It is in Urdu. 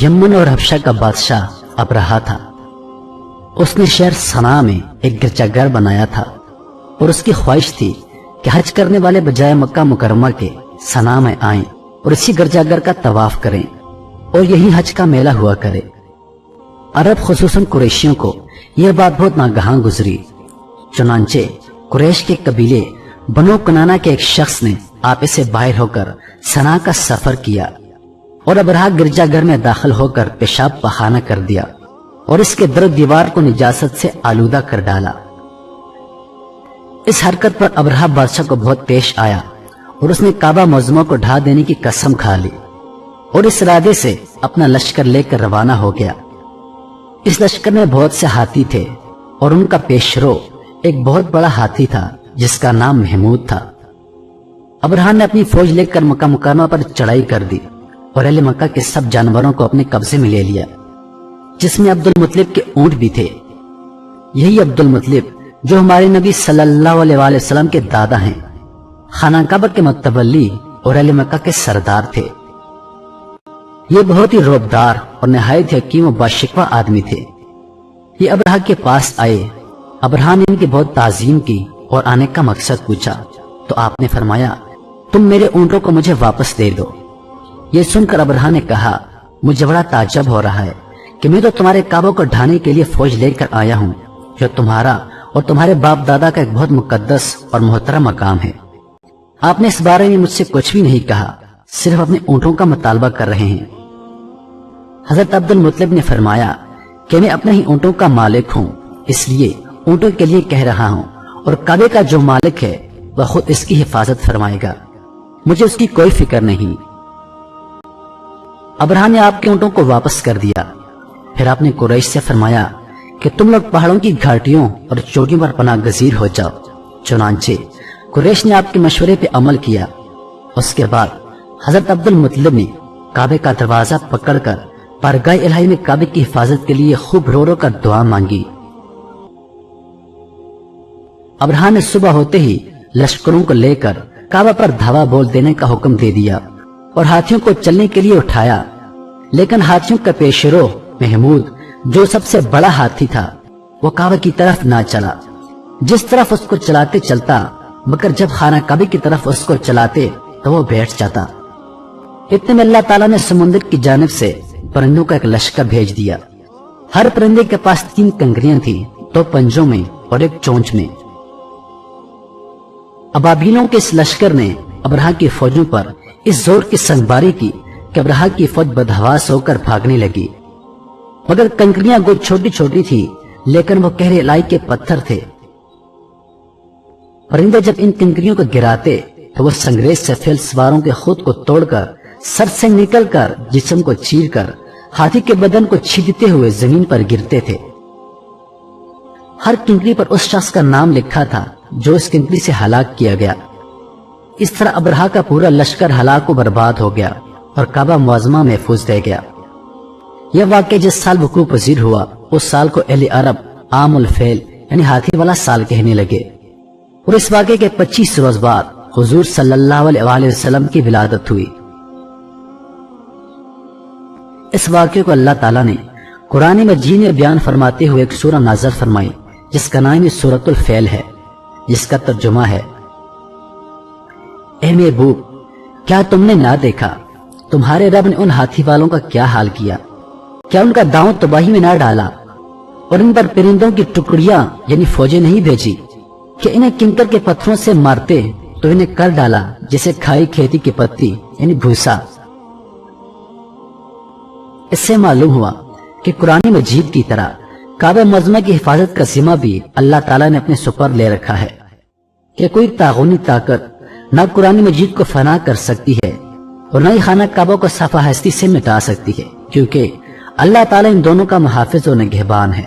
یمن اور حبشہ کا بادشاہ ابرہا تھا۔ اس نے شہر صنعاء میں ایک گرجا گھر بنایا تھا اور اس کی خواہش تھی کہ حج کرنے والے بجائے مکہ مکرمہ کے صنعاء میں آئیں اور اسی گرجا گھر کا طواف کریں اور یہی حج کا میلہ ہوا کرے۔ عرب خصوصاً قریشیوں کو یہ بات بہت ناگہاں گزری، چنانچہ قریش کے قبیلے بنو کنانہ کے ایک شخص نے آپے سے باہر ہو کر صنعاء کا سفر کیا اور ابرہا گرجا گھر میں داخل ہو کر پیشاب پخانہ کر دیا اور اس کے در دیوار کو نجاست سے آلودہ کر ڈالا۔ اس حرکت پر ابرہا بادشاہ کو بہت پیش آیا اور اس نے کعبہ معظمہ کو ڈھا دینے کی قسم کھا لی اور اس ارادے سے اپنا لشکر لے کر روانہ ہو گیا۔ اس لشکر میں بہت سے ہاتھی تھے اور ان کا پیشرو ایک بہت بڑا ہاتھی تھا جس کا نام محمود تھا۔ ابرہا نے اپنی فوج لے کر مکہ مکرمہ پر چڑھائی کر دی اور اہل مکہ کے سب جانوروں کو اپنے قبضے میں لے لیا، جس میں عبد المطلب کے اونٹ بھی تھے۔ یہی عبد المطلب جو ہمارے نبی صلی اللہ علیہ وآلہ وسلم کے دادا ہیں، خانہ کعبہ کے متولی اور اہل مکہ کے سردار تھے۔ یہ بہت ہی رعبدار اور نہایت حکیم و باشکوہ آدمی تھے۔ یہ ابرہا کے پاس آئے، ابرہا نے ان کی بہت تعظیم کی اور آنے کا مقصد پوچھا تو آپ نے فرمایا، تم میرے اونٹوں کو مجھے واپس دے دو۔ یہ سن کر ابرہا نے کہا، مجھے بڑا تعجب ہو رہا ہے کہ میں تو تمہارے کعبہ کو ڈھانے کے لیے فوج لے کر آیا ہوں جو تمہارا اور تمہارے باپ دادا کا ایک بہت مقدس اور محترم مقام ہے۔ آپ نے اس بارے میں مجھ سے کچھ بھی نہیں کہا، صرف اپنے اونٹوں کا مطالبہ کر رہے ہیں۔ حضرت عبد المطلب نے فرمایا کہ میں اپنے ہی اونٹوں کا مالک ہوں، اس لیے اونٹوں کے لیے کہہ رہا ہوں، اور کعبے کا جو مالک ہے وہ خود اس کی حفاظت فرمائے گا، مجھے اس کی کوئی فکر نہیں۔ ابرہا نے آپ کے اونٹوں کو واپس کر دیا۔ پھر آپ نے قریش سے فرمایا کہ تم لوگ پہاڑوں کی گھاٹیوں اور چوٹیوں پر پناہ گزیر ہو جاؤ۔ چنانچہ قریش نے آپ کے مشورے پہ عمل کیا۔ اس کے بعد حضرت عبد المطلب نے کعبے کا دروازہ پکڑ کر بارگاہ الہی میں کعبے کی حفاظت کے لیے خوب رو رو کر دعا مانگی۔ ابرہا نے صبح ہوتے ہی لشکروں کو لے کر کعبہ پر دھاوا بول دینے کا حکم دے دیا اور ہاتھیوں کو چلنے کے لیے اٹھایا، لیکن ہاتھیوں کا پیشرو محمود جو سب سے بڑا ہاتھی تھا وہ کعبہ کی طرف نہ چلا۔ جس طرف اس کو چلاتے چلتا، مگر جب خانہ کعبہ کی طرف اس کو چلاتے تو وہ بیٹھ جاتا۔ اتنے میں اللہ تعالیٰ نے سمندر کی جانب سے پرندوں کا ایک لشکر بھیج دیا۔ ہر پرندے کے پاس 3 کنکریاں تھیں، 2 پنجوں میں اور 1 چونچ میں۔ ابابیلوں کے اس لشکر نے ابرہا کی فوجوں پر اس زور کی سنگباری کی کہ ابرہا کی فوج بدحواس ہو کر بھاگنے لگی، مگر کنکریاں گو چھوٹی چھوٹی تھی لیکن وہ گہرے الائی کے پتھر تھے۔ پرندے جب ان کنکریوں کو گراتے تو وہ سنگریز سے فیل سواروں کے خود کو توڑ کر، سر سے نکل کر، جسم کو چیر کر، ہاتھی کے بدن کو چھیدتے ہوئے زمین پر گرتے تھے۔ ہر کنکری پر اس شخص کا نام لکھا تھا جو اس کنکری سے ہلاک کیا گیا۔ اس طرح ابرہا کا پورا لشکر ہلاک و برباد ہو گیا اور کعبہ معظمہ محفوظ رہ گیا۔ یہ واقعہ جس سال وقوع پذیر ہوا اس سال کو اہل عرب عام الفیل یعنی ہاتھی والا سال کہنے لگے، اور اس واقعے کے 25 روز بعد حضور صلی اللہ علیہ وآلہ وسلم کی ولادت ہوئی۔ اس واقعے کو اللہ تعالیٰ نے قرآن مجید میں بیان فرماتے ہوئے ایک سورہ نازل فرمائی جس کا نام سورۃ الفیل ہے، جس کا ترجمہ ہے، اے محبوب، کیا تم نے نہ دیکھا تمہارے رب نے ان ہاتھی والوں کا کیا حال کیا؟ کیا ان کا داؤں تباہی میں نہ ڈالا اور ان پر پرندوں کی ٹکڑیاں یعنی فوجیں نہیں بھیجی کہ انہیں کنکر کے پتھروں سے مارتے تو انہیں کر ڈالا جسے کھائی کھیتی کی پتی یعنی بھوسا۔ اس سے معلوم ہوا کہ قرآن مجید کی طرح کعبہ معظمہ کی حفاظت کا ذمہ بھی اللہ تعالیٰ نے اپنے سپر لے رکھا ہے کہ کوئی طاغونی طاقت نہ قرآن مجید کو فنا کر سکتی ہے اور نہ ہی خانہ کعبہ کو صفحہ ہستی سے مٹا سکتی ہے، کیونکہ اللہ تعالیٰ ان دونوں کا محافظ و نگہبان ہے۔